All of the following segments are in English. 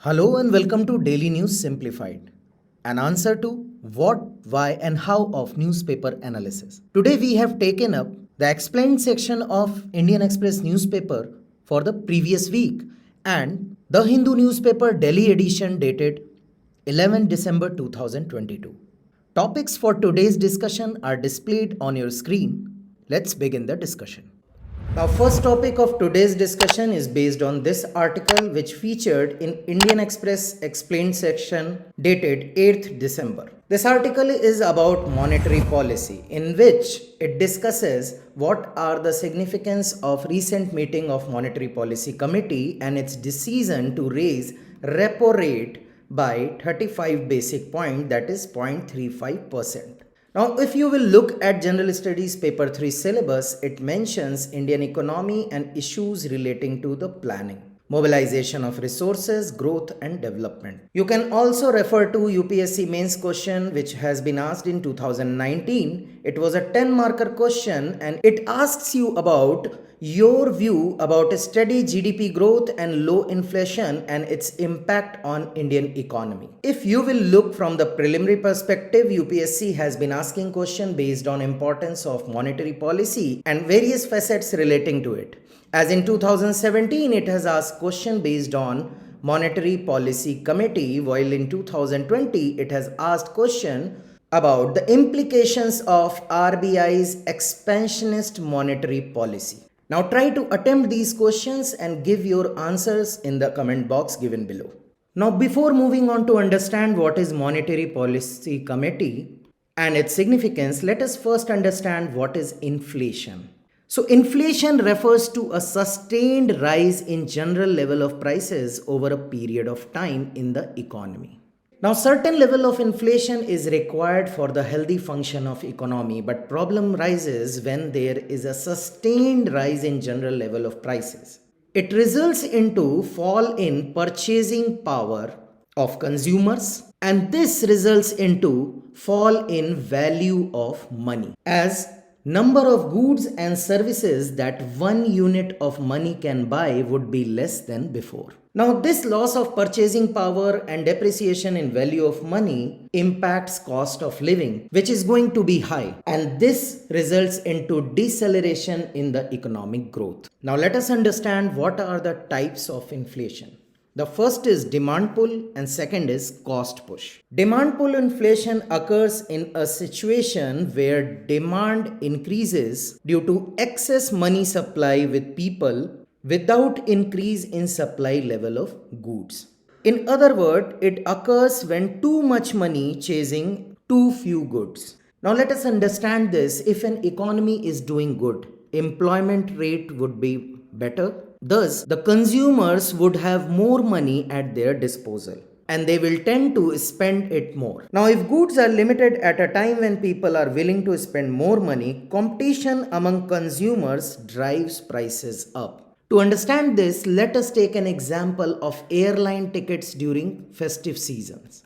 Hello and welcome to Daily News Simplified, an answer to what, why, and how of newspaper analysis. Today we have taken up the explained section of Indian Express newspaper for the previous week and the Hindu newspaper Delhi edition dated 11 December 2022. Topics for today's discussion are displayed on your screen. Let's begin the discussion. Now, first topic of today's discussion is based on this article which featured in Indian Express explained section dated 8th December. This article is about monetary policy in which it discusses what are the significance of recent meeting of Monetary Policy Committee and its decision to raise repo rate by 35 basic point, that is 0.35%. Now, if you will look at General Studies Paper 3 syllabus, it mentions Indian economy and issues relating to the planning, mobilization of resources, growth and development. You can also refer to UPSC mains question which has been asked in 2019. It was a 10 marker question and it asks you about your view about a steady GDP growth and low inflation and its impact on Indian economy. If you will look from the preliminary perspective, UPSC has been asking question based on importance of monetary policy and various facets relating to it. As in 2017, it has asked question based on Monetary Policy Committee, while in 2020, it has asked question about the implications of RBI's expansionist monetary policy. Now try to attempt these questions and give your answers in the comment box given below. Now before moving on to understand what is Monetary Policy Committee and its significance, let us first understand what is inflation. So inflation refers to a sustained rise in general level of prices over a period of time in the economy. Now, certain level of inflation is required for the healthy function of economy, but problem rises when there is a sustained rise in general level of prices. It results into fall in purchasing power of consumers, and this results into fall in value of money, as number of goods and services that 1 unit of money can buy would be less than before. Now, this loss of purchasing power and depreciation in value of money impacts cost of living, which is going to be high, and this results into deceleration in the economic growth. Now, let us understand what are the types of inflation. The first is demand pull and second is cost push. Demand pull inflation occurs in a situation where demand increases due to excess money supply with people without increase in supply level of goods. In other words, it occurs when too much money chasing too few goods. Now let us understand this. If an economy is doing good, employment rate would be better. Thus, the consumers would have more money at their disposal and they will tend to spend it more. Now, if goods are limited at a time when people are willing to spend more money, competition among consumers drives prices up. To understand this, let us take an example of airline tickets during festive seasons.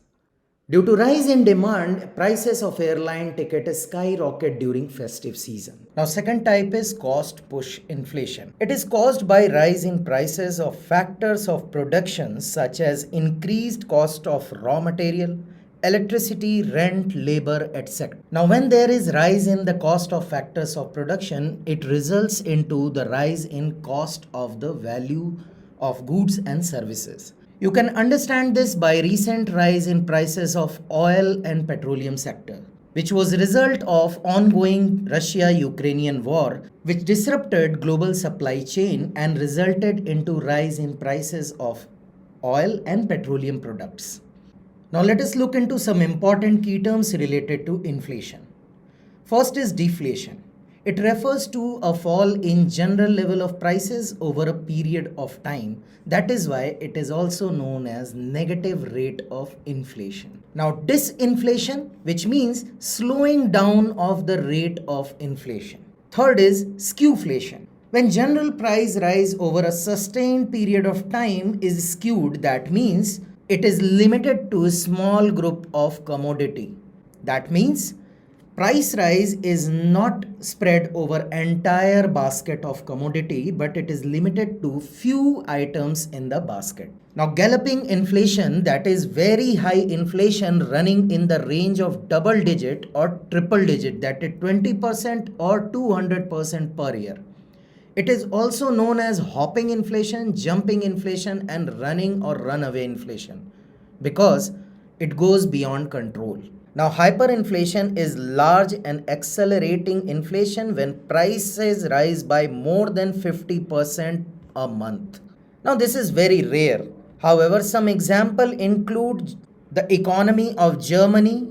Due to rise in demand, prices of airline tickets skyrocket during festive season. Now, second type is cost push inflation. It is caused by rise in prices of factors of production such as increased cost of raw material, electricity, rent, labor, etc. Now, when there is rise in the cost of factors of production, it results into the rise in cost of the value of goods and services. You can understand this by recent rise in prices of oil and petroleum sector, which was a result of ongoing Russia-Ukrainian war, which disrupted global supply chain and resulted into rise in prices of oil and petroleum products. Now let us look into some important key terms related to inflation. First is deflation. It refers to a fall in general level of prices over a period of time. That is why it is also known as negative rate of inflation. Now disinflation, which means slowing down of the rate of inflation. Third is skewflation. When general price rise over a sustained period of time is skewed, that means it is limited to a small group of commodity. That means Price rise is not spread over entire basket of commodity, but it is limited to few items in the basket. Now, galloping inflation, that is very high inflation running in the range of double digit or triple digit, that is 20% or 200% per year. It is also known as hopping inflation, jumping inflation, and running or runaway inflation because it goes beyond control. Now, hyperinflation is large and accelerating inflation when prices rise by more than 50% a month. Now, this is very rare. However, some example include the economy of Germany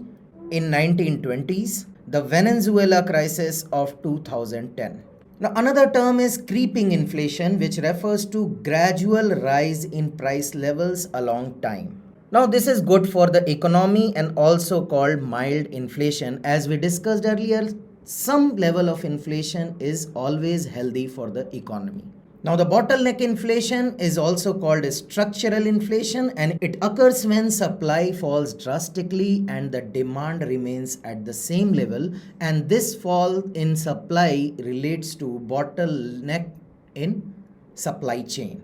in 1920s, the Venezuela crisis of 2010. Now, another term is creeping inflation, which refers to gradual rise in price levels along time. Now, this is good for the economy and also called mild inflation. As we discussed earlier, some level of inflation is always healthy for the economy. Now, the bottleneck inflation is also called structural inflation, and it occurs when supply falls drastically and the demand remains at the same level, and this fall in supply relates to bottleneck in supply chain.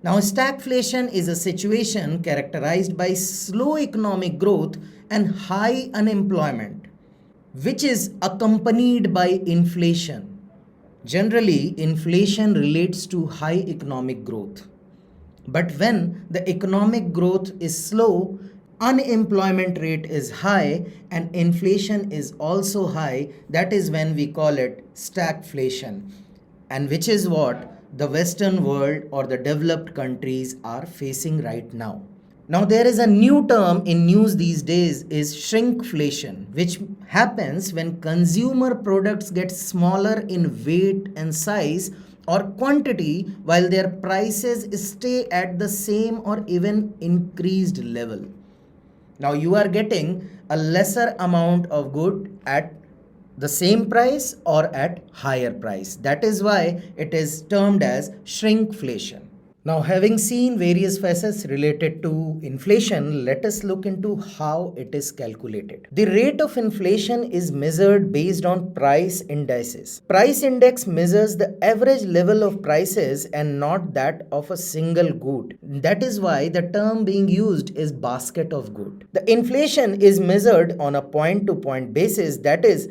Now, stagflation is a situation characterized by slow economic growth and high unemployment, which is accompanied by inflation. Generally, inflation relates to high economic growth. But when the economic growth is slow, unemployment rate is high, and inflation is also high, that is when we call it stagflation, and which is what the Western world or the developed countries are facing right now. Now, there is a new term in news these days is shrinkflation, which happens when consumer products get smaller in weight and size or quantity while their prices stay at the same or even increased level. Now, you are getting a lesser amount of good at the same price or at higher price. That is why it is termed as shrinkflation. Now, having seen various facets related to inflation, let us look into how it is calculated. The rate of inflation is measured based on price indices. Price index measures the average level of prices and not that of a single good. That is why the term being used is basket of good. The inflation is measured on a point-to-point basis, that is,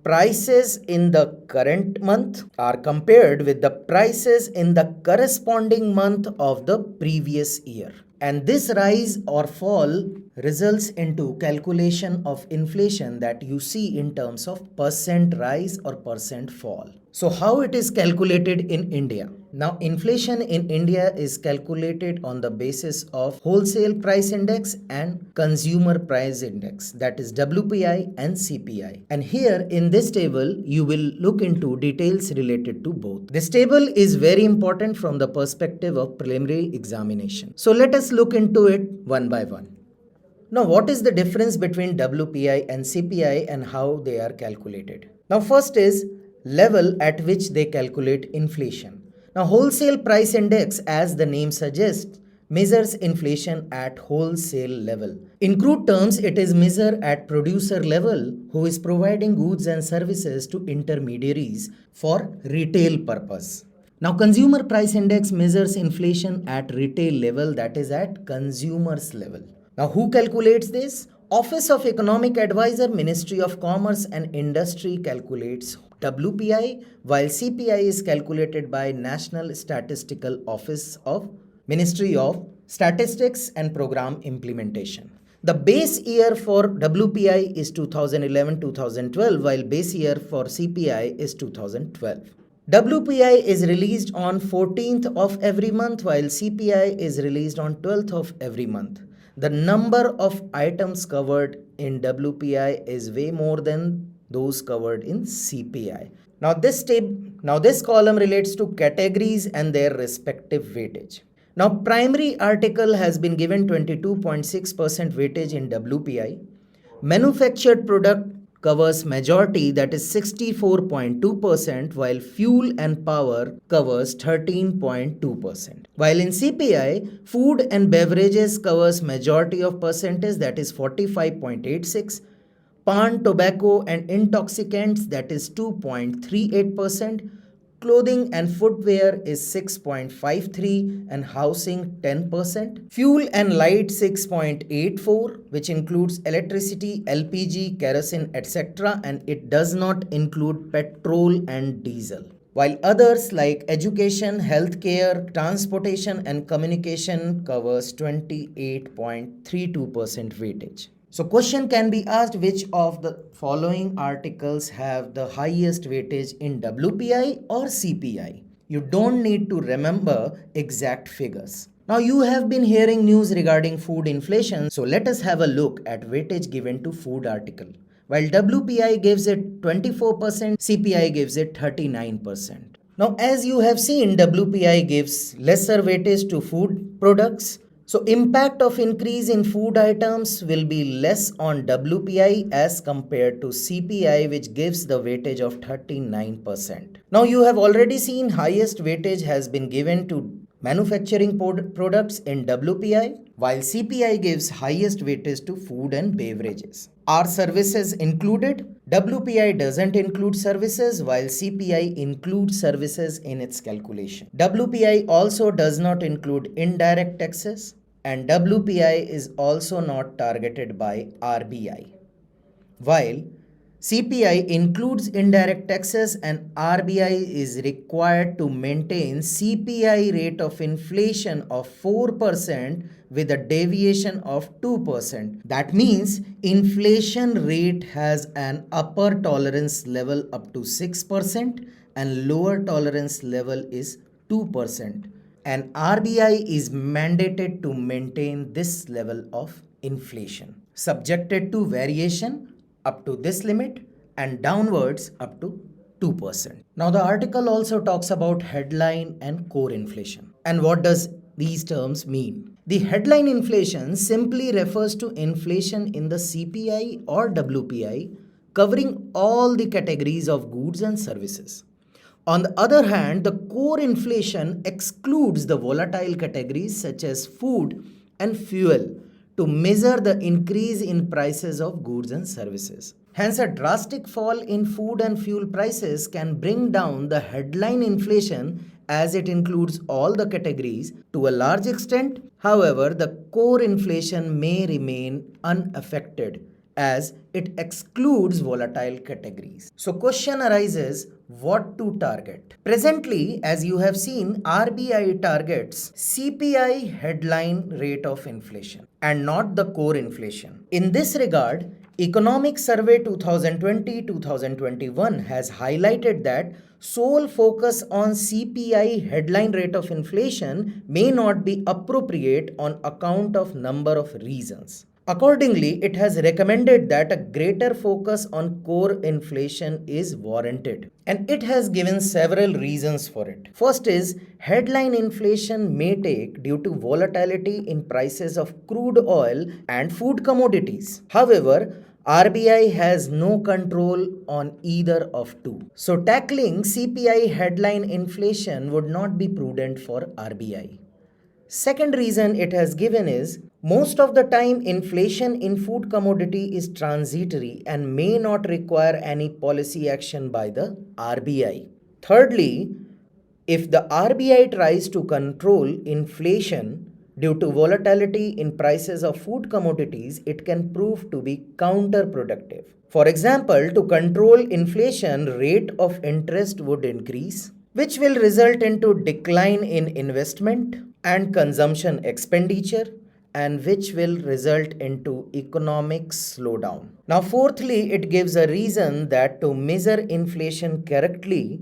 prices in the current month are compared with the prices in the corresponding month of the previous year. And this rise or fall results into calculation of inflation that you see in terms of percent rise or percent fall. So how it is calculated in India? Now, inflation in India is calculated on the basis of wholesale price index and consumer price index, that is WPI and CPI. And here in this table, you will look into details related to both. This table is very important from the perspective of preliminary examination. So let us look into it one by one. Now, what is the difference between WPI and CPI and how they are calculated? Now, first is level at which they calculate inflation. Now, wholesale price index, as the name suggests, measures inflation at wholesale level. In crude terms, it is measured at producer level who is providing goods and services to intermediaries for retail purpose. Now, consumer price index measures inflation at retail level, that is at consumers level. Now, who calculates this? Office of Economic Advisor, Ministry of Commerce and Industry calculates WPI, while CPI is calculated by National Statistical Office of Ministry of Statistics and Program Implementation. The base year for WPI is 2011-2012, while base year for CPI is 2012. WPI is released on 14th of every month, while CPI is released on 12th of every month. The number of items covered in WPI is way more than those covered in CPI. Now this column relates to categories and their respective weightage. Now, primary article has been given 22.6% weightage in WPI. Manufactured product covers majority, that is 64.2%, while fuel and power covers 13.2%. While in CPI, food and beverages covers majority of percentage, that is 45.86%. Pan, tobacco and intoxicants, that is 2.38%. Clothing and footwear is 6.53 and housing 10%. Fuel and light 6.84, which includes electricity, LPG, kerosene, etc. and it does not include petrol and diesel. While others like education, healthcare, transportation and communication covers 28.32% weightage. So question can be asked, which of the following articles have the highest weightage in WPI or CPI? You don't need to remember exact figures. Now you have been hearing news regarding food inflation, so let us have a look at weightage given to food article. While WPI gives it 24%, CPI gives it 39%. Now as you have seen, WPI gives lesser weightage to food products. So impact of increase in food items will be less on WPI as compared to CPI, which gives the weightage of 39%. Now you have already seen highest weightage has been given to manufacturing products in WPI, while CPI gives highest weightage to food and beverages. Are services included? WPI doesn't include services, while CPI includes services in its calculation. WPI also does not include indirect taxes, and WPI is also not targeted by RBI. While CPI includes indirect taxes and RBI is required to maintain CPI rate of inflation of 4% with a deviation of 2%. That means inflation rate has an upper tolerance level up to 6% and lower tolerance level is 2%. And RBI is mandated to maintain this level of inflation, subjected to variation up to this limit and downwards up to 2%. Now the article also talks about headline and core inflation. And what does these terms mean? The headline inflation simply refers to inflation in the CPI or WPI, covering all the categories of goods and services. On the other hand, the core inflation excludes the volatile categories such as food and fuel to measure the increase in prices of goods and services. Hence, a drastic fall in food and fuel prices can bring down the headline inflation as it includes all the categories to a large extent. However, the core inflation may remain unaffected as it excludes volatile categories. So question arises, what to target? Presently, as you have seen, RBI targets CPI headline rate of inflation and not the core inflation. In this regard, Economic Survey 2020-2021 has highlighted that sole focus on CPI headline rate of inflation may not be appropriate on account of number of reasons. Accordingly, it has recommended that a greater focus on core inflation is warranted. And it has given several reasons for it. First is, headline inflation may take due to volatility in prices of crude oil and food commodities. However, RBI has no control on either of two. So tackling CPI headline inflation would not be prudent for RBI. Second reason it has given is, most of the time inflation in food commodity is transitory and may not require any policy action by the RBI. Thirdly, if the RBI tries to control inflation due to volatility in prices of food commodities, it can prove to be counterproductive. For example, to control inflation, rate of interest would increase, which will result into decline in investment and consumption expenditure, and which will result into economic slowdown. Now, fourthly, it gives a reason that to measure inflation correctly,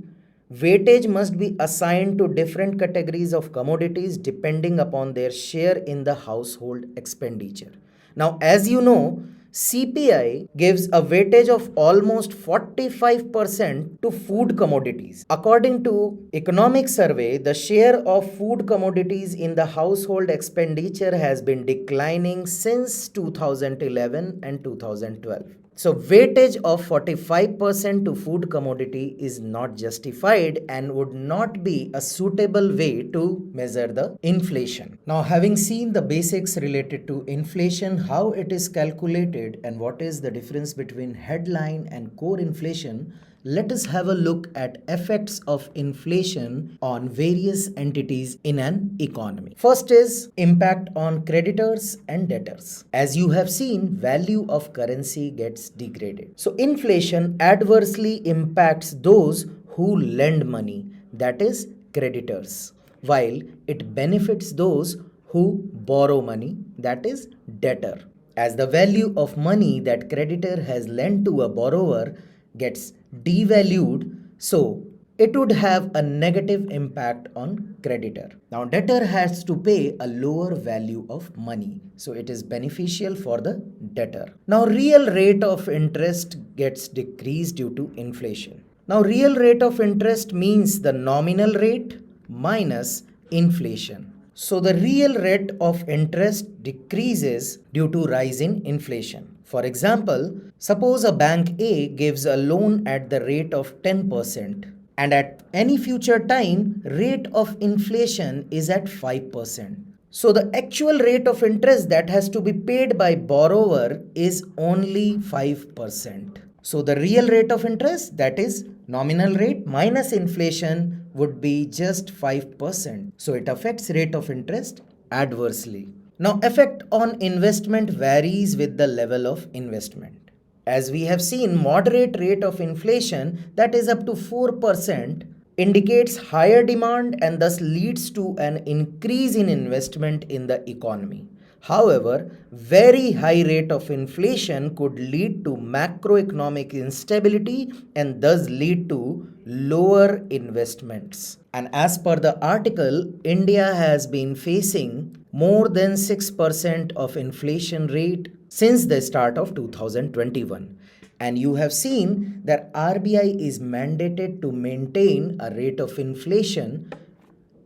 weightage must be assigned to different categories of commodities depending upon their share in the household expenditure. Now, as you know, CPI gives a weightage of almost 45% to food commodities. According to Economic Survey, the share of food commodities in the household expenditure has been declining since 2011 and 2012. So weightage of 45% to food commodity is not justified and would not be a suitable way to measure the inflation. Now, having seen the basics related to inflation, how it is calculated and what is the difference between headline and core inflation, let us have a look at effects of inflation on various entities in an economy. First is impact on creditors and debtors. As you have seen, value of currency gets degraded. So inflation adversely impacts those who lend money, that is creditors, while it benefits those who borrow money, that is debtor. As the value of money that creditor has lent to a borrower gets devalued, so it would have a negative impact on creditor. Now debtor has to pay a lower value of money, so it is beneficial for the debtor. Now real rate of interest gets decreased due to inflation. Now real rate of interest means the nominal rate minus inflation. So the real rate of interest decreases due to rise in inflation. For example, suppose a bank A gives a loan at the rate of 10% and at any future time rate of inflation is at 5%. So the actual rate of interest that has to be paid by borrower is only 5%. So the real rate of interest, that is nominal rate minus inflation, would be just 5%. So it affects rate of interest adversely. Now effect on investment varies with the level of investment. As we have seen, moderate rate of inflation, that is up to 4%, indicates higher demand and thus leads to an increase in investment in the economy. However, very high rate of inflation could lead to macroeconomic instability and thus lead to lower investments. And as per the article, India has been facing more than 6% of inflation rate since the start of 2021. And you have seen that RBI is mandated to maintain a rate of inflation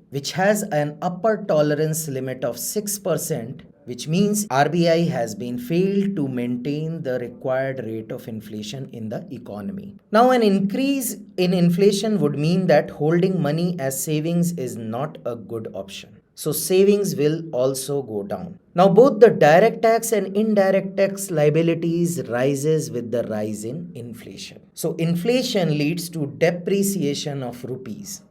which has an upper tolerance limit of 6%, which means RBI has been failed to maintain the required rate of inflation in the economy. Now, an increase in inflation would mean that holding money as savings is not a good option. So savings will also go down. Now both the direct tax and indirect tax liabilities rises with the rise in inflation. So inflation leads to depreciation of rupees.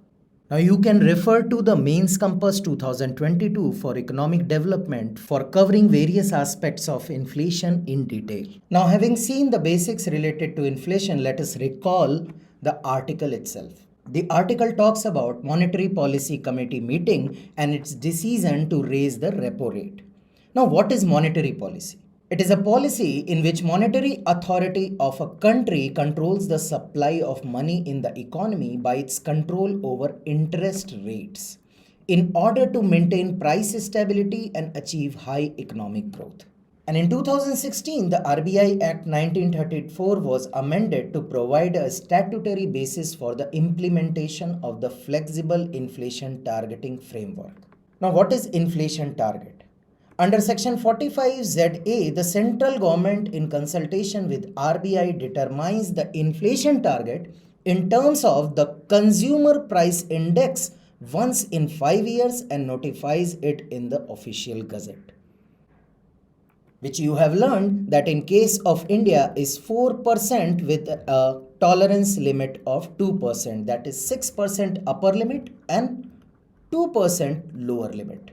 Now you can refer to the Mains Compass 2022 for economic development for covering various aspects of inflation in detail. Now having seen the basics related to inflation, let us recall the article itself. The article talks about Monetary Policy Committee meeting and its decision to raise the repo rate. Now what is monetary policy? It is a policy in which monetary authority of a country controls the supply of money in the economy by its control over interest rates in order to maintain price stability and achieve high economic growth. And in 2016, the RBI Act 1934 was amended to provide a statutory basis for the implementation of the flexible inflation targeting framework. Now, what is inflation target? Under Section 45ZA, the central government in consultation with RBI determines the inflation target in terms of the consumer price index once in 5 years and notifies it in the official gazette, which you have learned that in case of India is 4% with a tolerance limit of 2%, that is 6% upper limit and 2% lower limit.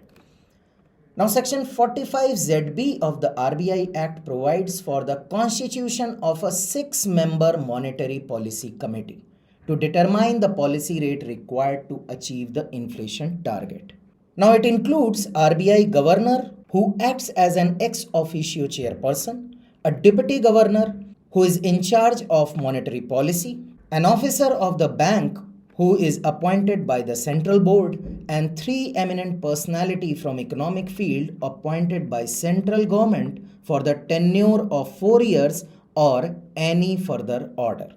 Now section 45ZB of the RBI Act provides for the constitution of a 6-member monetary policy committee to determine the policy rate required to achieve the inflation target. Now it includes RBI governor, who acts as an ex officio chairperson, a deputy governor who is in charge of monetary policy, an officer of the bank who is appointed by the central board, and 3 eminent personalities from economic field appointed by central government for the tenure of 4 years or any further order.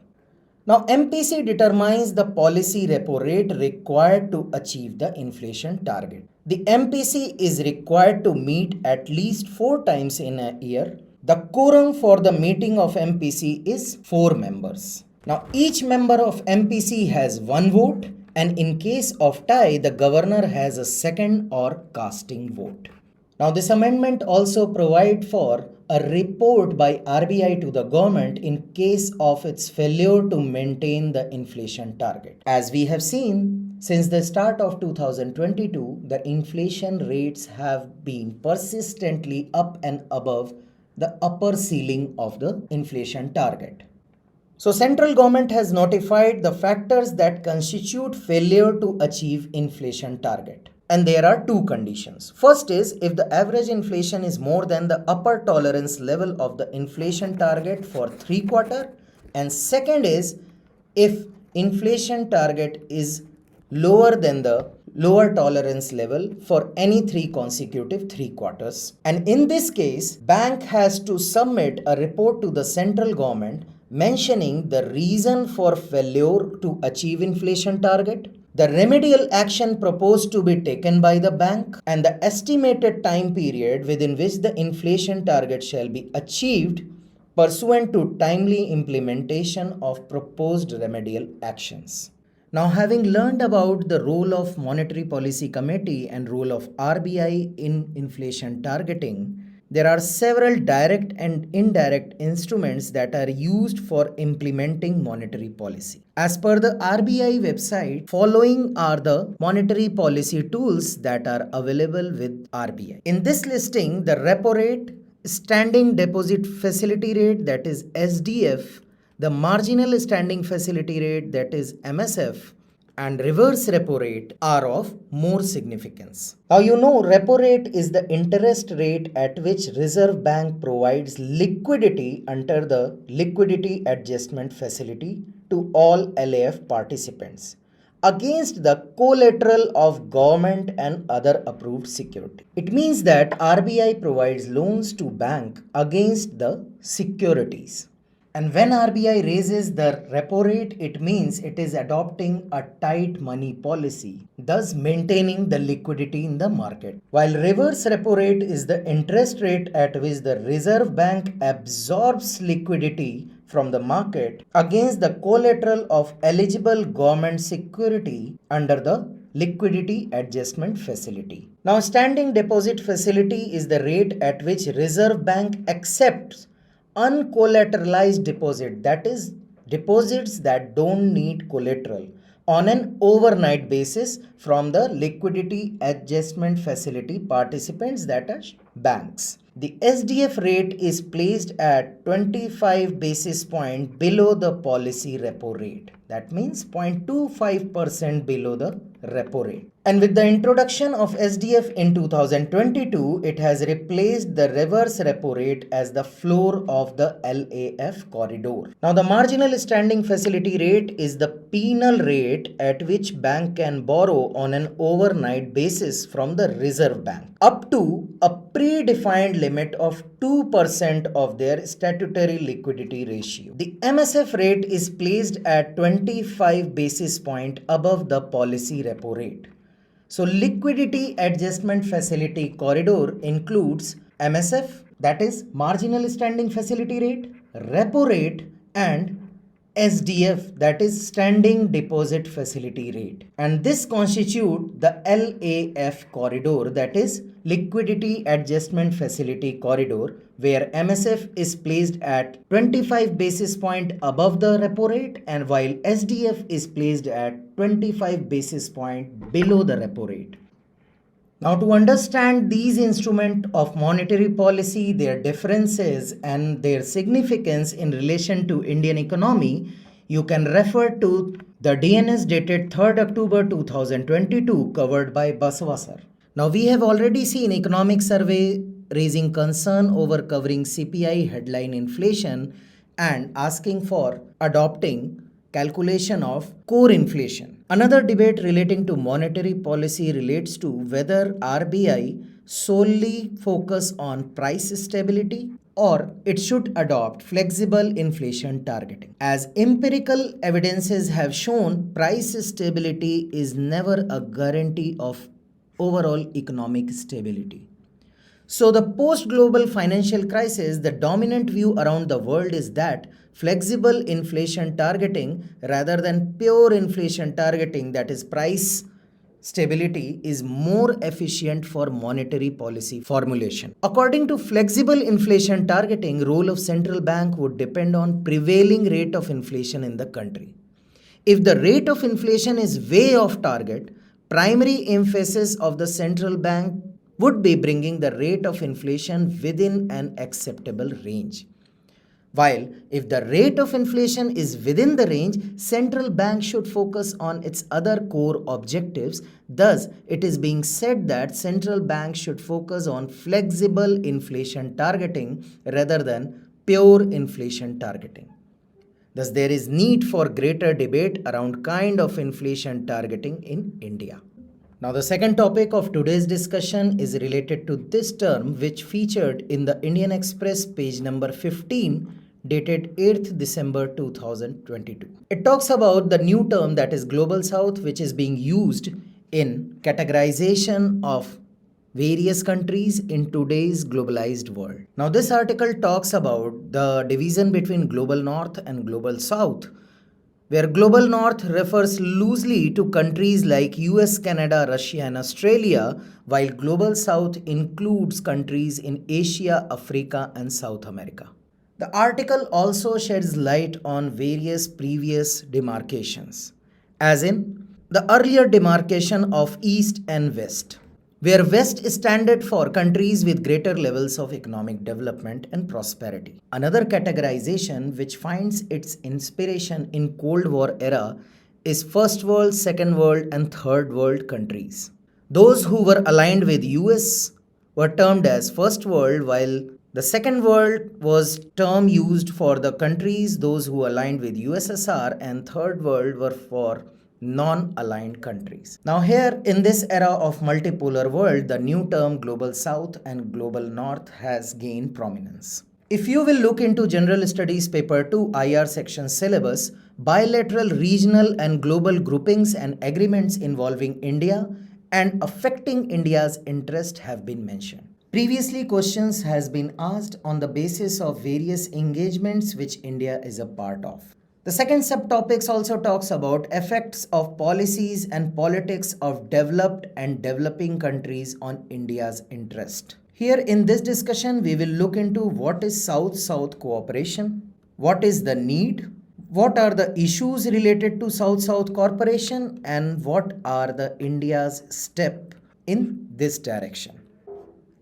Now MPC determines the policy repo rate required to achieve the inflation target. The MPC is required to meet at least 4 times in a year The quorum for the meeting of MPC is 4 members. Now each member of MPC has 1 vote, and in case of tie, the governor has a second or casting vote. Now this amendment also provides for a report by RBI to the government in case of its failure to maintain the inflation target. As we have seen, since the start of 2022, the inflation rates have been persistently up and above the upper ceiling of the inflation target. So central government has notified the factors that constitute failure to achieve inflation target. And there are 2 conditions. First is if the average inflation is more than the upper tolerance level of the inflation target for 3 quarters. And second is if inflation target is lower than the lower tolerance level for any 3 consecutive 3 quarters. And in this case, bank has to submit a report to the central government mentioning the reason for failure to achieve inflation target, the remedial action proposed to be taken by the bank, and the estimated time period within which the inflation target shall be achieved pursuant to timely implementation of proposed remedial actions. Now, having learned about the role of Monetary Policy Committee and role of RBI in inflation targeting, there are several direct and indirect instruments that are used for implementing monetary policy. As per the RBI website, following are the monetary policy tools that are available with RBI. In this listing, the repo rate, standing deposit facility rate, that is SDF, the marginal standing facility rate, that is MSF, and reverse repo rate are of more significance. Now you know repo rate is the interest rate at which Reserve Bank provides liquidity under the liquidity adjustment facility to all LAF participants against the collateral of government and other approved security. It means that RBI provides loans to bank against the securities. And when RBI raises the repo rate, it means it is adopting a tight money policy, thus maintaining the liquidity in the market. While reverse repo rate is the interest rate at which the Reserve Bank absorbs liquidity from the market against the collateral of eligible government security under the liquidity adjustment facility. Now, standing deposit facility is the rate at which Reserve Bank accepts uncollateralized deposit, that is deposits that don't need collateral, on an overnight basis from the liquidity adjustment facility participants, that are banks. The SDF rate is placed at 25 basis points below the policy repo rate. That means 0.25% below the repo rate. And with the introduction of SDF in 2022, it has replaced the reverse repo rate as the floor of the LAF corridor. Now the marginal standing facility rate is the penal rate at which bank can borrow on an overnight basis from the Reserve Bank up to a predefined limit of 2% of their statutory liquidity ratio. The MSF rate is placed at 25 basis points above the policy repo rate. So liquidity adjustment facility corridor includes MSF, that is marginal standing facility rate, repo rate, and SDF, that is standing deposit facility rate. And this constitutes the LAF corridor, that is liquidity adjustment facility corridor, where MSF is placed at 25 basis point above the repo rate, and while SDF is placed at 25 basis point below the repo rate. Now, to understand these instruments of monetary policy, their differences and their significance in relation to Indian economy, you can refer to the DNS dated 3rd October 2022 covered by Basava sir. Now, we have already seen economic survey raising concern over covering CPI headline inflation and asking for adopting calculation of core inflation. Another debate relating to monetary policy relates to whether RBI solely focus on price stability or it should adopt flexible inflation targeting. As empirical evidences have shown, price stability is never a guarantee of overall economic stability. So, the post global financial crisis, the dominant view around the world is that flexible inflation targeting rather than pure inflation targeting, that is, price stability, is more efficient for monetary policy formulation. According to flexible inflation targeting, role of central bank would depend on prevailing rate of inflation in the country. If the rate of inflation is way off target, primary emphasis of the central bank would be bringing the rate of inflation within an acceptable range. While if the rate of inflation is within the range, central bank should focus on its other core objectives. Thus, it is being said that central bank should focus on flexible inflation targeting rather than pure inflation targeting. Thus, there is need for greater debate around kind of inflation targeting in India. Now, the second topic of today's discussion is related to this term, which featured in the Indian Express page number 15, dated 8th December 2022. It talks about the new term, that is Global South, which is being used in categorization of various countries in today's globalized world. Now, this article talks about the division between Global North and Global South, where Global North refers loosely to countries like US, Canada, Russia, and Australia, while Global South includes countries in Asia, Africa, and South America. The article also sheds light on various previous demarcations, as in the earlier demarcation of East and West, where West standed for countries with greater levels of economic development and prosperity. Another categorization which finds its inspiration in Cold War era is First World, Second World, and Third World countries. Those who were aligned with US were termed as First World, while the Second World was term used for the countries those who aligned with USSR, and Third World were for non-aligned countries. Now here in this era of multipolar world, the new term Global South and Global North has gained prominence. If you will look into General Studies Paper 2 IR section syllabus, bilateral, regional and global groupings and agreements involving India and affecting India's interest have been mentioned. Previously, questions has been asked on the basis of various engagements which India is a part of. The second subtopics also talks about effects of policies and politics of developed and developing countries on India's interest. Here in this discussion, we will look into what is South-South cooperation, what is the need, what are the issues related to South-South cooperation, and what are the India's step in this direction.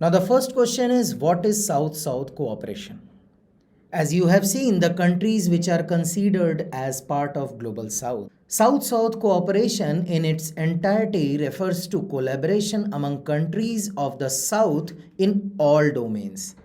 Now the first question is, what is South-South cooperation? As you have seen, the countries which are considered as part of Global South. South-South cooperation in its entirety refers to collaboration among countries of the South in all domains.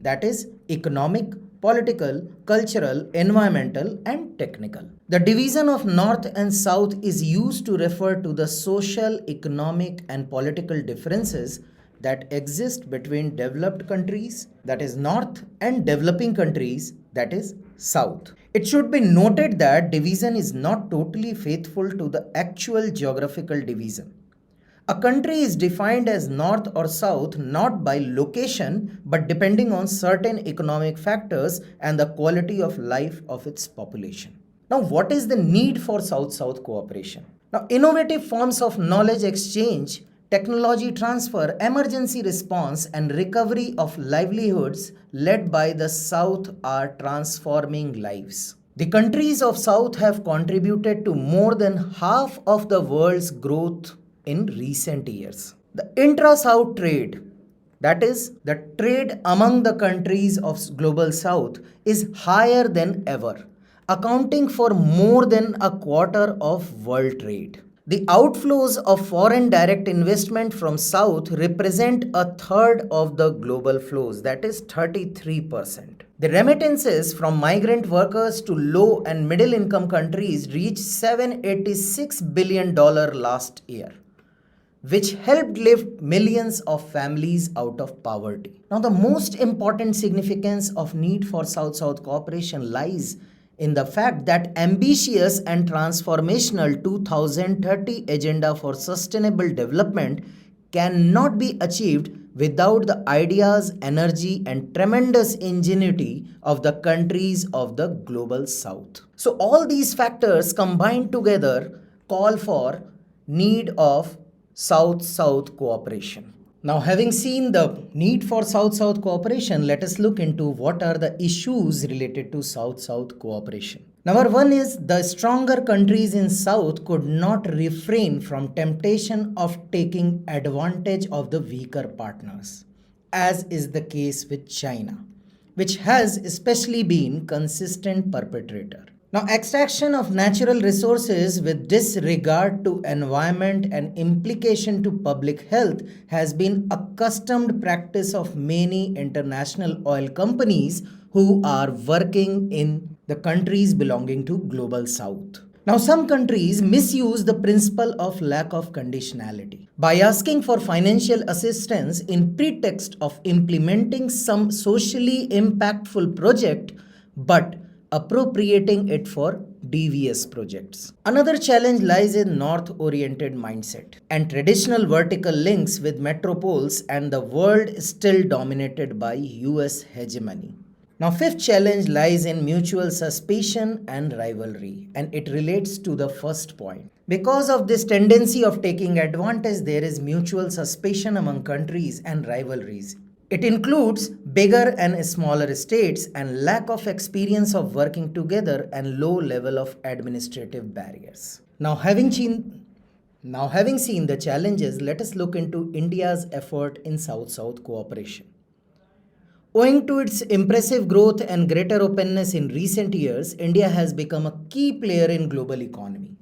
That is economic, political, cultural, environmental, and technical. The division of North and South is used to refer to the social, economic, and political differences that exist between developed countries, that is North, and developing countries, that is South. It should be noted that division is not totally faithful to the actual geographical division. A country is defined as North or South not by location but depending on certain economic factors and the quality of life of its population. Now, what is the need for South-South cooperation? Now, innovative forms of knowledge exchange, technology transfer, emergency response, and recovery of livelihoods led by the South are transforming lives. The countries of South have contributed to more than half of the world's growth in recent years. The intra-South trade, that is, the trade among the countries of Global South, is higher than ever, accounting for more than a quarter of world trade. The outflows of foreign direct investment from South represent a third of the global flows, that is 33%. The remittances from migrant workers to low and middle income countries reached $786 billion last year, which helped lift millions of families out of poverty. Now, the most important significance of need for South-South cooperation lies in the fact that ambitious and transformational 2030 agenda for sustainable development cannot be achieved without the ideas, energy, and tremendous ingenuity of the countries of the global south. So all these factors combined together call for need of South-South cooperation. Now, having seen the need for South-South cooperation, let us look into what are the issues related to South-South cooperation. Number one is the stronger countries in South could not refrain from temptation of taking advantage of the weaker partners, as is the case with China, which has especially been consistent perpetrator. Now, extraction of natural resources with disregard to environment and implication to public health has been a accustomed practice of many international oil companies who are working in the countries belonging to global south. Now, some countries misuse the principle of lack of conditionality by asking for financial assistance in pretext of implementing some socially impactful project, but appropriating it for devious projects. Another challenge lies in north-oriented mindset and traditional vertical links with metropoles and the world still dominated by US hegemony. Now, fifth challenge lies in mutual suspicion and rivalry, and it relates to the first point. Because of this tendency of taking advantage, there is mutual suspicion among countries and rivalries. It includes bigger and smaller states and lack of experience of working together and low level of administrative barriers. Now, having seen the challenges, let us look into India's effort in South-South cooperation. Owing to its impressive growth and greater openness in recent years, India has become a key player in global economy.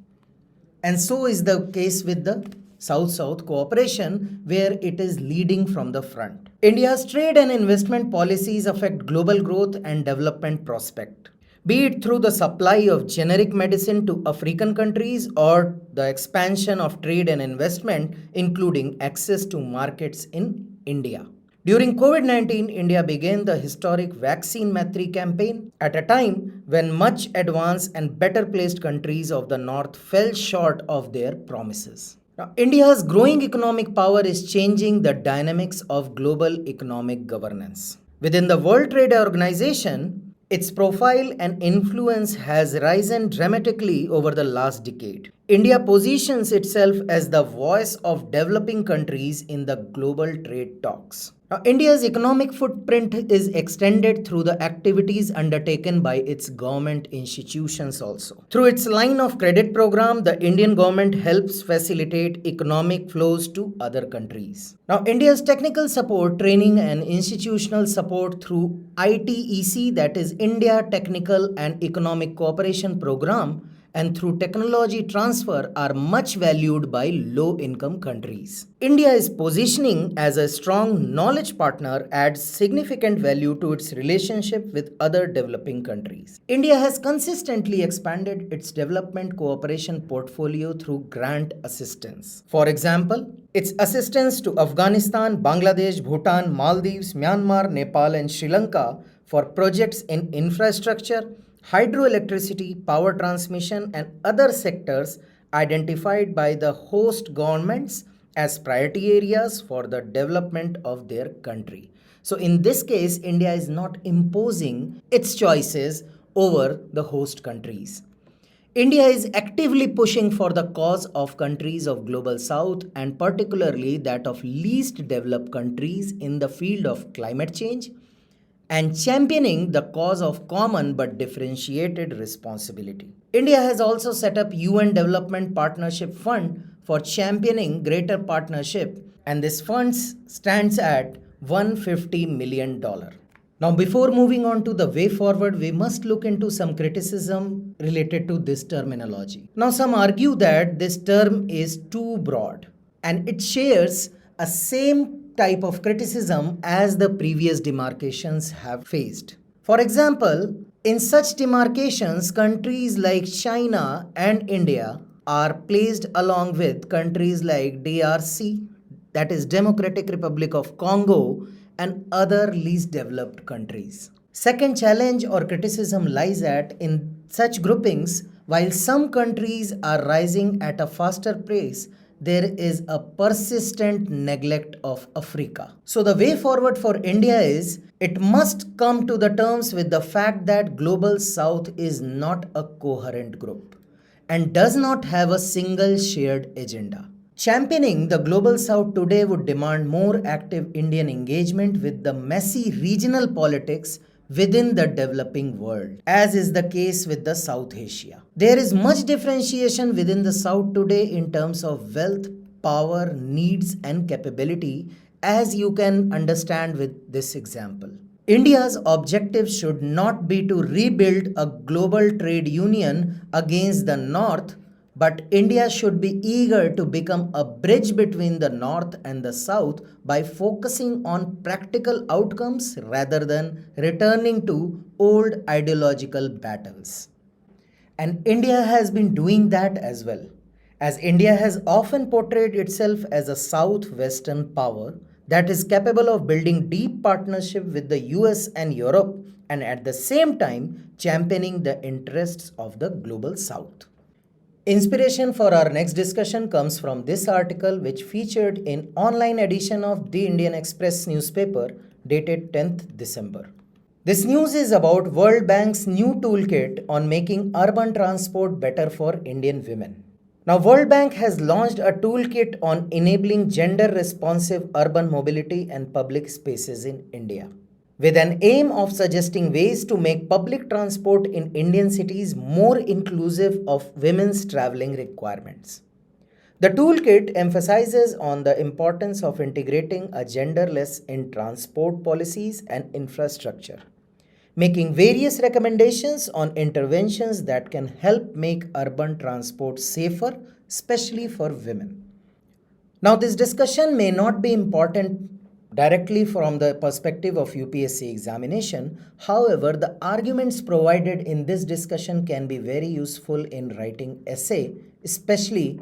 And so is the case with the South-South cooperation, where it is leading from the front. India's trade and investment policies affect global growth and development prospect, be it through the supply of generic medicine to African countries or the expansion of trade and investment, including access to markets in India. During COVID-19, India began the historic Vaccine Maitri campaign at a time when much advanced and better placed countries of the North fell short of their promises. Now, India's growing economic power is changing the dynamics of global economic governance. Within the World Trade Organization, its profile and influence has risen dramatically over the last decade. India positions itself as the voice of developing countries in the global trade talks. Now, India's economic footprint is extended through the activities undertaken by its government institutions also. Through its line of credit program, the Indian government helps facilitate economic flows to other countries. Now, India's technical support, training and institutional support through ITEC, that is India Technical and Economic Cooperation Program, and through technology transfer are much valued by low-income countries. India is positioning as a strong knowledge partner adds significant value to its relationship with other developing countries. India has consistently expanded its development cooperation portfolio through grant assistance. For example, its assistance to Afghanistan, Bangladesh, Bhutan, Maldives, Myanmar, Nepal and Sri Lanka for projects in infrastructure, hydroelectricity, power transmission and other sectors identified by the host governments as priority areas for the development of their country. So in this case, India is not imposing its choices over the host countries. India is actively pushing for the cause of countries of global south and particularly that of least developed countries in the field of climate change, and championing the cause of common but differentiated responsibility. India has also set up UN Development Partnership Fund for championing greater partnership, and this fund stands at $150 million. Now, before moving on to the way forward, we must look into some criticism related to this terminology. Now, some argue that this term is too broad and it shares a same type of criticism as the previous demarcations have faced. For example, in such demarcations, countries like China and India are placed along with countries like DRC, that is Democratic Republic of Congo, and other least developed countries. Second challenge or criticism lies at in such groupings, while some countries are rising at a faster pace there is a persistent neglect of Africa. So the way forward for India is it must come to the terms with the fact that Global South is not a coherent group and does not have a single shared agenda. Championing the Global South today would demand more active Indian engagement with the messy regional politics within the developing world, as is the case with the South Asia. There is much differentiation within the South today in terms of wealth, power, needs, and capability, as you can understand with this example. India's objective should not be to rebuild a global trade union against the North, but India should be eager to become a bridge between the North and the South by focusing on practical outcomes rather than returning to old ideological battles. And India has been doing that as well, as India has often portrayed itself as a southwestern power that is capable of building deep partnership with the US and Europe and at the same time championing the interests of the global south. Inspiration for our next discussion comes from this article which featured in online edition of the Indian Express newspaper dated 10th December. This news is about World Bank's new toolkit on making urban transport better for Indian women. Now, World Bank has launched a toolkit on enabling gender-responsive urban mobility and public spaces in India, with an aim of suggesting ways to make public transport in Indian cities more inclusive of women's traveling requirements. The toolkit emphasizes on the importance of integrating a genderless in transport policies and infrastructure, making various recommendations on interventions that can help make urban transport safer, especially for women. Now, this discussion may not be important directly from the perspective of UPSC examination. However, the arguments provided in this discussion can be very useful in writing essay, especially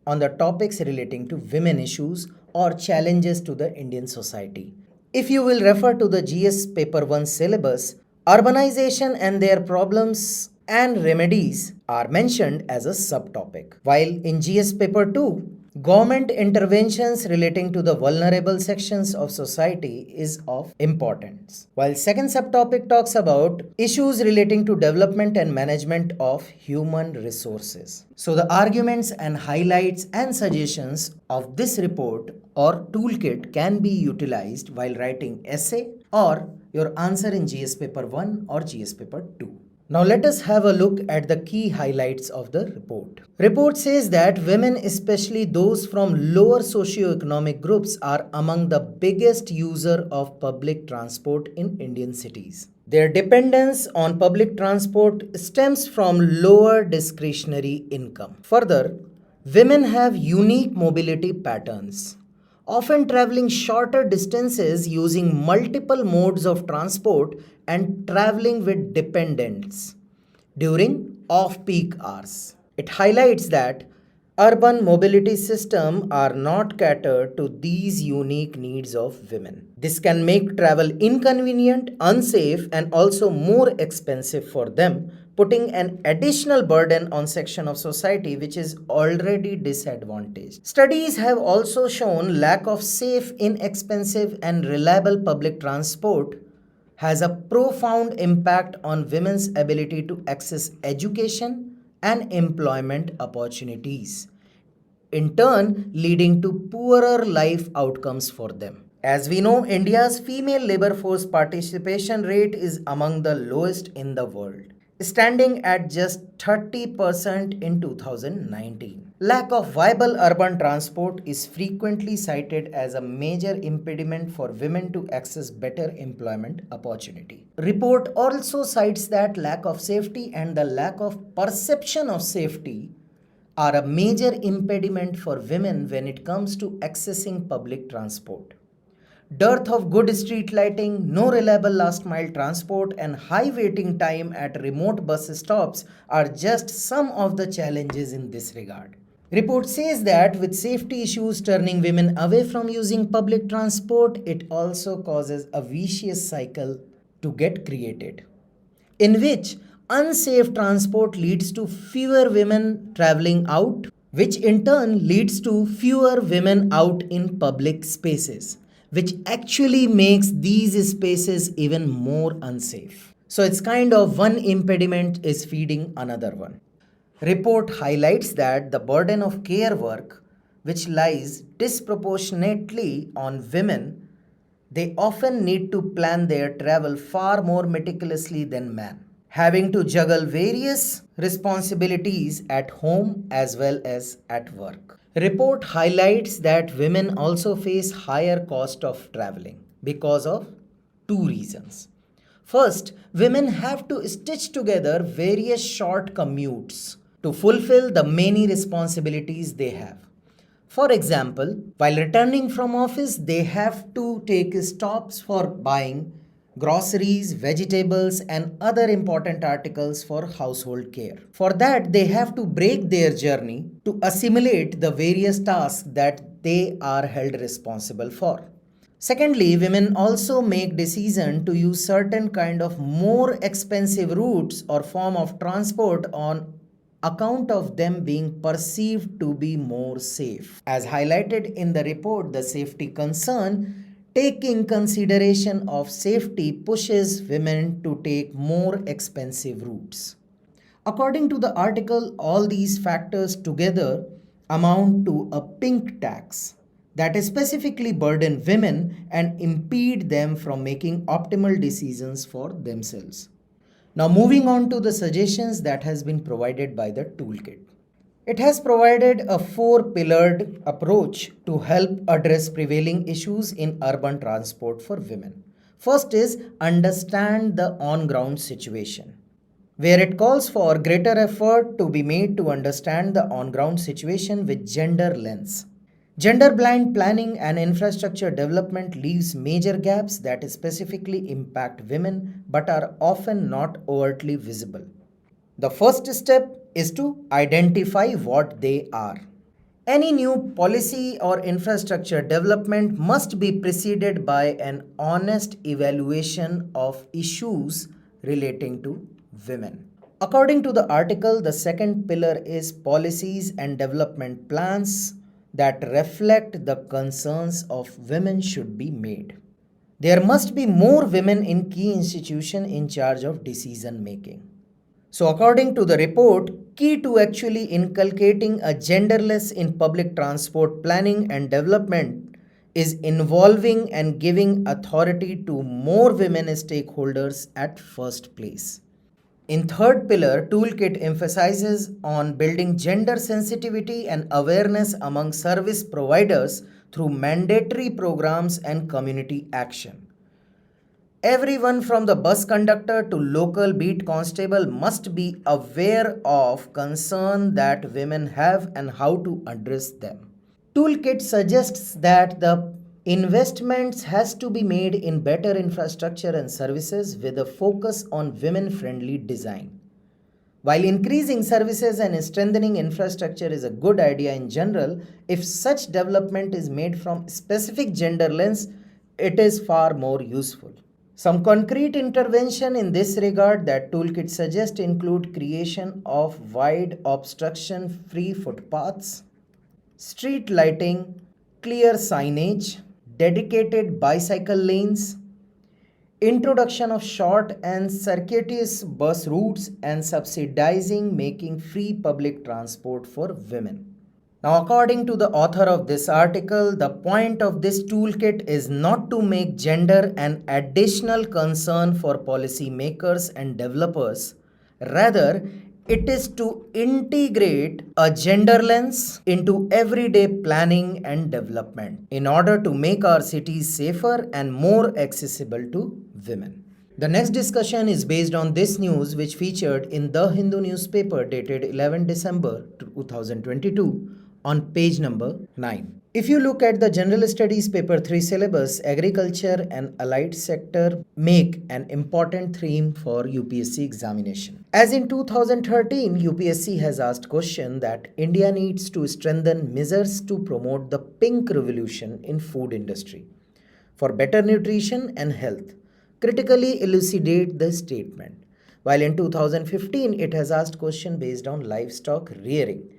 on the topics relating to women issues or challenges to the Indian society. If you will refer to the GS Paper 1 syllabus, urbanization and their problems and remedies are mentioned as a subtopic, while in GS Paper 2, government interventions relating to the vulnerable sections of society is of importance. While second subtopic talks about issues relating to development and management of human resources. So the arguments and highlights and suggestions of this report or toolkit can be utilized while writing essay or your answer in GS Paper 1 or GS Paper 2. Now let us have a look at the key highlights of the report. Report says that women, especially those from lower socio-economic groups, are among the biggest user of public transport in Indian cities. Their dependence on public transport stems from lower discretionary income. Further, women have unique mobility patterns, often traveling shorter distances using multiple modes of transport and traveling with dependents during off-peak hours. It highlights that urban mobility systems are not catered to these unique needs of women. This can make travel inconvenient, unsafe, and also more expensive for them, putting an additional burden on section of society which is already disadvantaged. Studies have also shown lack of safe, inexpensive, and reliable public transport has a profound impact on women's ability to access education and employment opportunities, in turn leading to poorer life outcomes for them. As we know, India's female labor force participation rate is among the lowest in the world, standing at just 30% in 2019. Lack of viable urban transport is frequently cited as a major impediment for women to access better employment opportunity. Report also cites that lack of safety and the lack of perception of safety are a major impediment for women when it comes to accessing public transport. Dearth of good street lighting, no reliable last mile transport, and high waiting time at remote bus stops are just some of the challenges in this regard. Report says that with safety issues turning women away from using public transport, it also causes a vicious cycle to get created, in which unsafe transport leads to fewer women traveling out, which in turn leads to fewer women out in public spaces, which actually makes these spaces even more unsafe. So it's kind of one impediment is feeding another one. Report highlights that the burden of care work, which lies disproportionately on women, they often need to plan their travel far more meticulously than men, having to juggle various responsibilities at home as well as at work. Report highlights that women also face higher cost of traveling because of two reasons. First, women have to stitch together various short commutes to fulfill the many responsibilities they have. For example, while returning from office, they have to take stops for buying groceries, vegetables, and other important articles for household care. For that, they have to break their journey to assimilate the various tasks that they are held responsible for. Secondly, women also make decision to use certain kind of more expensive routes or form of transport on account of them being perceived to be more safe. As highlighted in the report, the safety concern taking consideration of safety pushes women to take more expensive routes. According to the article, all these factors together amount to a pink tax that specifically burden women and impede them from making optimal decisions for themselves. Now moving on to the suggestions that has been provided by the toolkit. It has provided a four-pillared approach to help address prevailing issues in urban transport for women. First is understand the on-ground situation, where it calls for greater effort to be made to understand the on-ground situation with gender lens. Gender blind planning and infrastructure development leaves major gaps that specifically impact women but are often not overtly visible. The first step is to identify what they are. Any new policy or infrastructure development must be preceded by an honest evaluation of issues relating to women. According to the article, the second pillar is policies and development plans that reflect the concerns of women should be made. There must be more women in key institutions in charge of decision making. So, according to the report, key to actually inculcating a genderless in public transport planning and development is involving and giving authority to more women stakeholders at first place. In third pillar, toolkit emphasizes on building gender sensitivity and awareness among service providers through mandatory programs and community action. Everyone from the bus conductor to local beat constable must be aware of concern that women have and how to address them. Toolkit suggests that the investments has to be made in better infrastructure and services with a focus on women-friendly design. While increasing services and strengthening infrastructure is a good idea in general, if such development is made from specific gender lens, it is far more useful. Some concrete intervention in this regard that toolkit suggests include creation of wide obstruction-free footpaths, street lighting, clear signage, dedicated bicycle lanes, introduction of short and circuitous bus routes, and subsidizing making free public transport for women. Now, according to the author of this article, the point of this toolkit is not to make gender an additional concern for policymakers and developers. Rather, it is to integrate a gender lens into everyday planning and development in order to make our cities safer and more accessible to women. The next discussion is based on this news which featured in the Hindu newspaper dated 11 December 2022 on page number 9. If you look at the General Studies Paper 3 syllabus, agriculture and allied sector make an important theme for UPSC examination. As in 2013, UPSC has asked question that India needs to strengthen measures to promote the pink revolution in food industry for better nutrition and health. Critically elucidate the statement. While in 2015, it has asked question based on livestock rearing.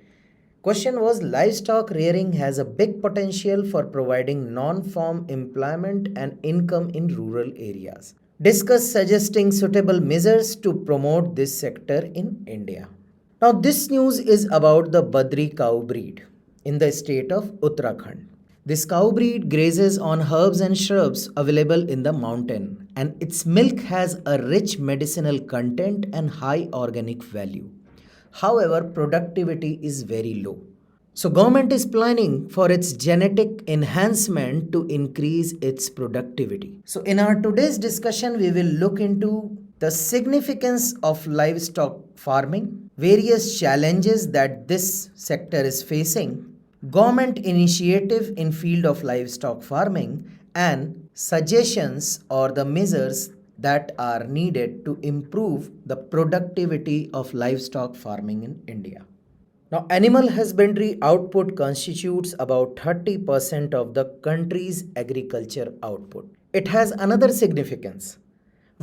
Question was livestock rearing has a big potential for providing non-farm employment and income in rural areas. Discuss suggesting suitable measures to promote this sector in India. Now this news is about the Badri cow breed in the state of Uttarakhand. This cow breed grazes on herbs and shrubs available in the mountain, and its milk has a rich medicinal content and high organic value. However, productivity is very low. So government is planning for its genetic enhancement to increase its productivity. So in our today's discussion, we will look into the significance of livestock farming, various challenges that this sector is facing, government initiative in field of livestock farming, and suggestions or the measures that are needed to improve the productivity of livestock farming in India. Now, animal husbandry output constitutes about 30% of the country's agriculture output. It has another significance.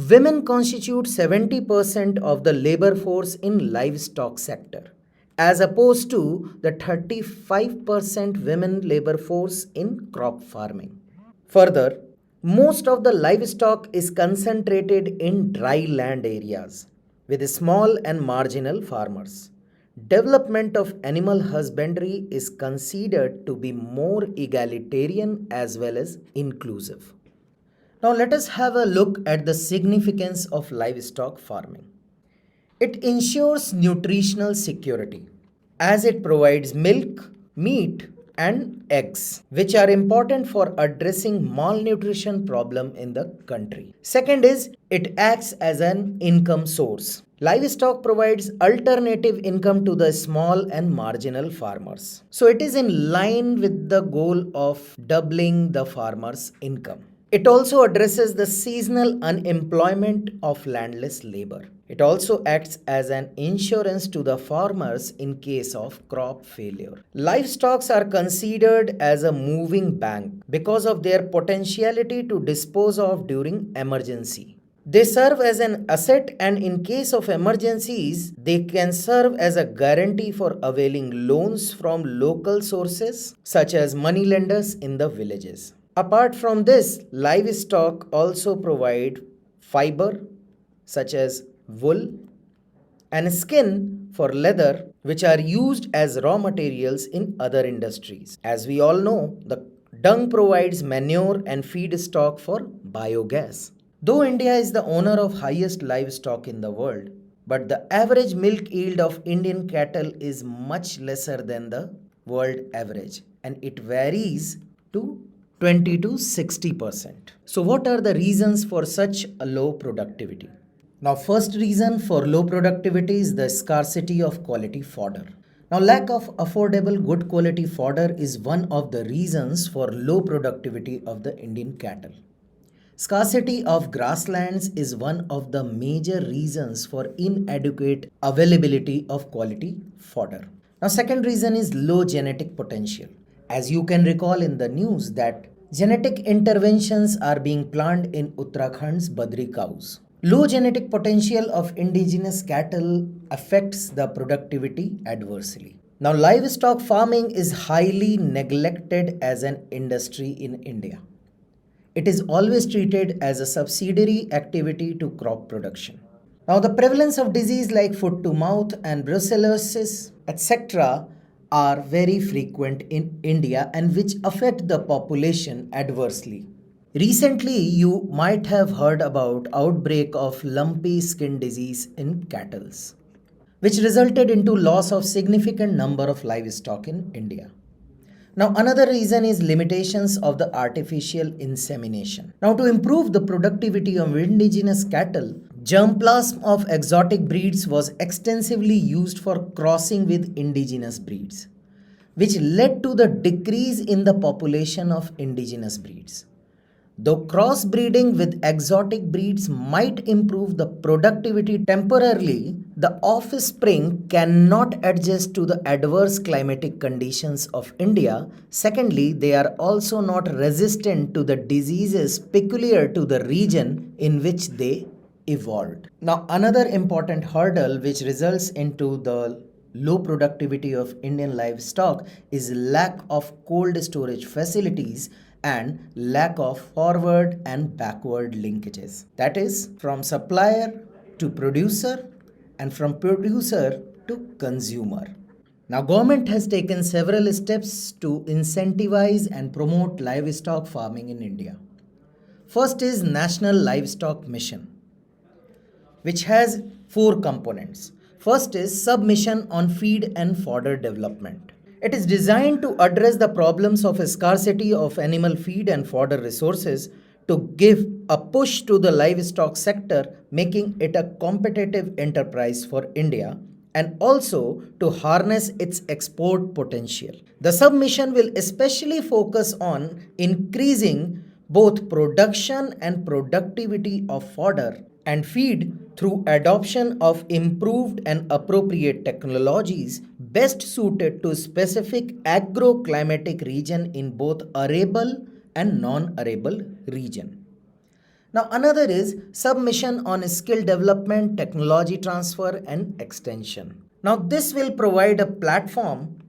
Women constitute 70% of the labor force in livestock sector, as opposed to the 35% women labor force in crop farming. Further, most of the livestock is concentrated in dry land areas with small and marginal farmers. Development of animal husbandry is considered to be more egalitarian as well as inclusive. Now, let us have a look at the significance of livestock farming. It ensures nutritional security as it provides milk, meat, and eggs, which are important for addressing malnutrition problem in the country. Second is it acts as an income source. Livestock provides alternative income to the small and marginal farmers. So it is in line with the goal of doubling the farmers' income. It also addresses the seasonal unemployment of landless labor. It also acts as an insurance to the farmers in case of crop failure. Livestock are considered as a moving bank because of their potentiality to dispose of during emergency. They serve as an asset, and in case of emergencies, they can serve as a guarantee for availing loans from local sources such as money lenders in the villages. Apart from this, livestock also provide fiber such as wool and skin for leather, which are used as raw materials in other industries. As we all know, the dung provides manure and feedstock for biogas. Though India is the owner of highest livestock in the world, but the average milk yield of Indian cattle is much lesser than the world average, and it varies to 20 to 60%. So what are the reasons for such a low productivity? Now, first reason for low productivity is the scarcity of quality fodder. Now, lack of affordable good quality fodder is one of the reasons for low productivity of the Indian cattle. Scarcity of grasslands is one of the major reasons for inadequate availability of quality fodder. Now, second reason is low genetic potential. As you can recall in the news that genetic interventions are being planned in Uttarakhand's Badri cows. Low genetic potential of indigenous cattle affects the productivity adversely. Now, livestock farming is highly neglected as an industry in India. It is always treated as a subsidiary activity to crop production. Now, the prevalence of disease like foot to mouth and brucellosis, etc., are very frequent in India and which affect the population adversely. Recently, you might have heard about outbreak of lumpy skin disease in cattle, which resulted into loss of significant number of livestock in India. Now, another reason is limitations of the artificial insemination. Now, to improve the productivity of indigenous cattle, germplasm of exotic breeds was extensively used for crossing with indigenous breeds, which led to the decrease in the population of indigenous breeds. Though crossbreeding with exotic breeds might improve the productivity temporarily, the offspring cannot adjust to the adverse climatic conditions of India. Secondly, they are also not resistant to the diseases peculiar to the region in which they evolved. Now, another important hurdle which results into the low productivity of Indian livestock is lack of cold storage facilities and lack of forward and backward linkages. That is, from supplier to producer and from producer to consumer. Now, government has taken several steps to incentivize and promote livestock farming in India. First is National Livestock Mission, which has four components. First is Submission on Feed and Fodder Development. It is designed to address the problems of scarcity of animal feed and fodder resources to give a push to the livestock sector, making it a competitive enterprise for India and also to harness its export potential. The submission will especially focus on increasing both production and productivity of fodder and feed through adoption of improved and appropriate technologies best suited to specific agroclimatic region in both arable and non-arable region. Now, another is submission on skill development, technology transfer, and extension. Now, this will provide a platform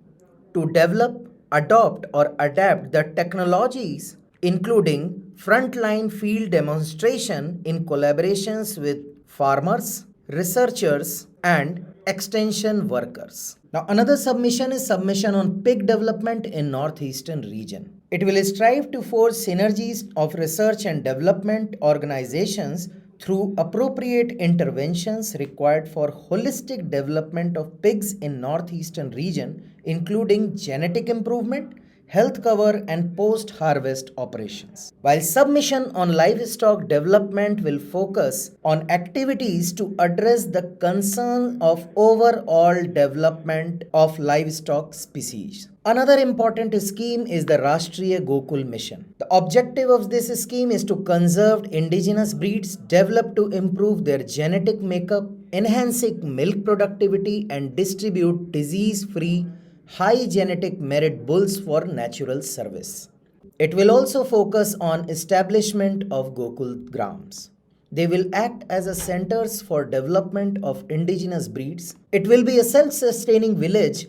to develop, adopt, or adapt the technologies, including frontline field demonstration in collaborations with farmers, researchers, and extension workers. Now, another submission is submission on pig development in northeastern region. It will strive to force synergies of research and development organizations through appropriate interventions required for holistic development of pigs in northeastern region, including genetic improvement, health cover, and post-harvest operations. While submission on livestock development will focus on activities to address the concern of overall development of livestock species. Another important scheme is the Rashtriya Gokul Mission. The objective of this scheme is to conserve indigenous breeds developed to improve their genetic makeup, enhancing milk productivity, and distribute disease-free high genetic merit bulls for natural service. It will also focus on establishment of Gokul Grams. They will act as a centers for development of indigenous breeds. It will be a self-sustaining village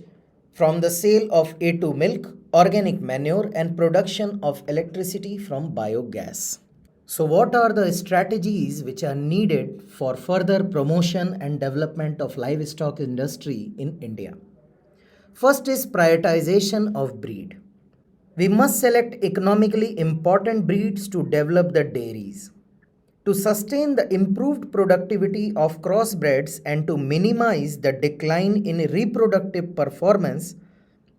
from the sale of A2 milk, organic manure, and production of electricity from biogas. So, what are the strategies which are needed for further promotion and development of livestock industry in India? First is prioritization of breed. We must select economically important breeds to develop the dairies. To sustain the improved productivity of crossbreds and to minimize the decline in reproductive performance,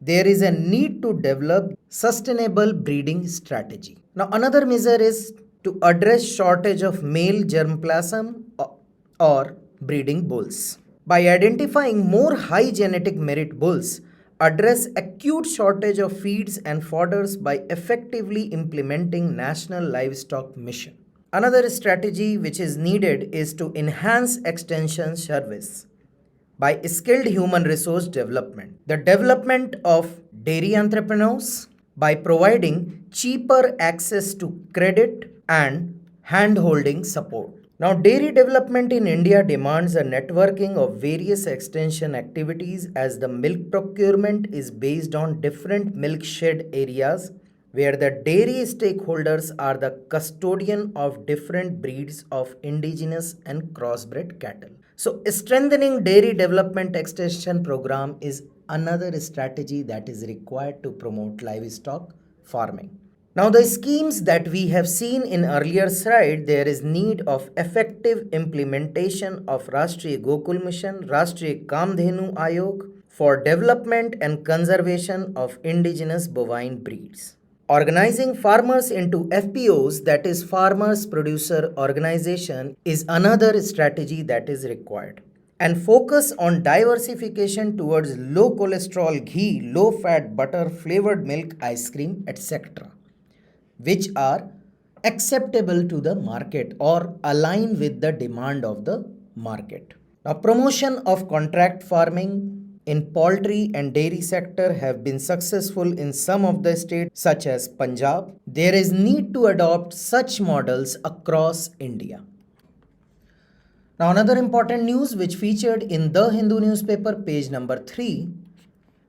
there is a need to develop sustainable breeding strategy. Now, another measure is to address shortage of male germplasm or breeding bulls. By identifying more high genetic merit bulls, address acute shortage of feeds and fodders by effectively implementing National Livestock Mission. Another strategy which is needed is to enhance extension service by skilled human resource development. The development of dairy entrepreneurs by providing cheaper access to credit and hand-holding support. Now, dairy development in India demands a networking of various extension activities as the milk procurement is based on different milk shed areas where the dairy stakeholders are the custodian of different breeds of indigenous and crossbred cattle. So, strengthening dairy development extension program is another strategy that is required to promote livestock farming. Now, the schemes that we have seen in earlier slide, there is need of effective implementation of Rashtriya Gokul Mission, Rashtriya Kamdhenu Ayog for development and conservation of indigenous bovine breeds. Organizing farmers into FPOs, that is Farmers Producer Organization, is another strategy that is required. And focus on diversification towards low cholesterol ghee, low fat butter, flavored milk, ice cream, etc., which are acceptable to the market or align with the demand of the market. Now, promotion of contract farming in poultry and dairy sector have been successful in some of the states such as Punjab. There is need to adopt such models across India. Now another important news which featured in the Hindu newspaper page number 3,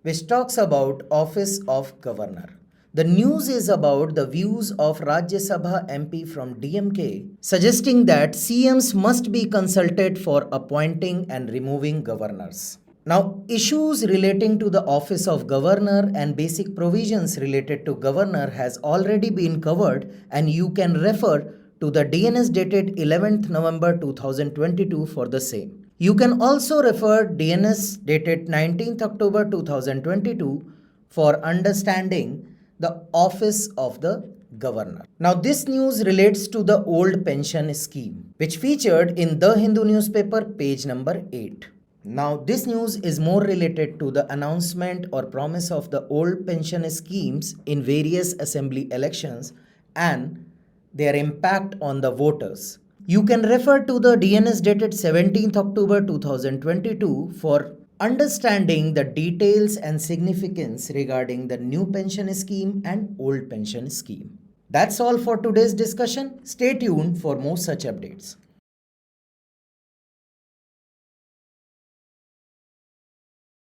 which talks about Office of Governor. The news is about the views of Rajya Sabha MP from DMK suggesting that CMs must be consulted for appointing and removing governors. Now, issues relating to the office of governor and basic provisions related to governor has already been covered, and you can refer to the DNS dated 11th November 2022 for the same. You can also refer DNS dated 19th October 2022 for understanding the office of the governor. Now this news relates to the old pension scheme which featured in the Hindu newspaper page number 8. Now this news is more related to the announcement or promise of the old pension schemes in various assembly elections and their impact on the voters. You can refer to the DNS dated 17th October 2022 for understanding the details and significance regarding the new pension scheme and old pension scheme. That's all for today's discussion. Stay tuned for more such updates.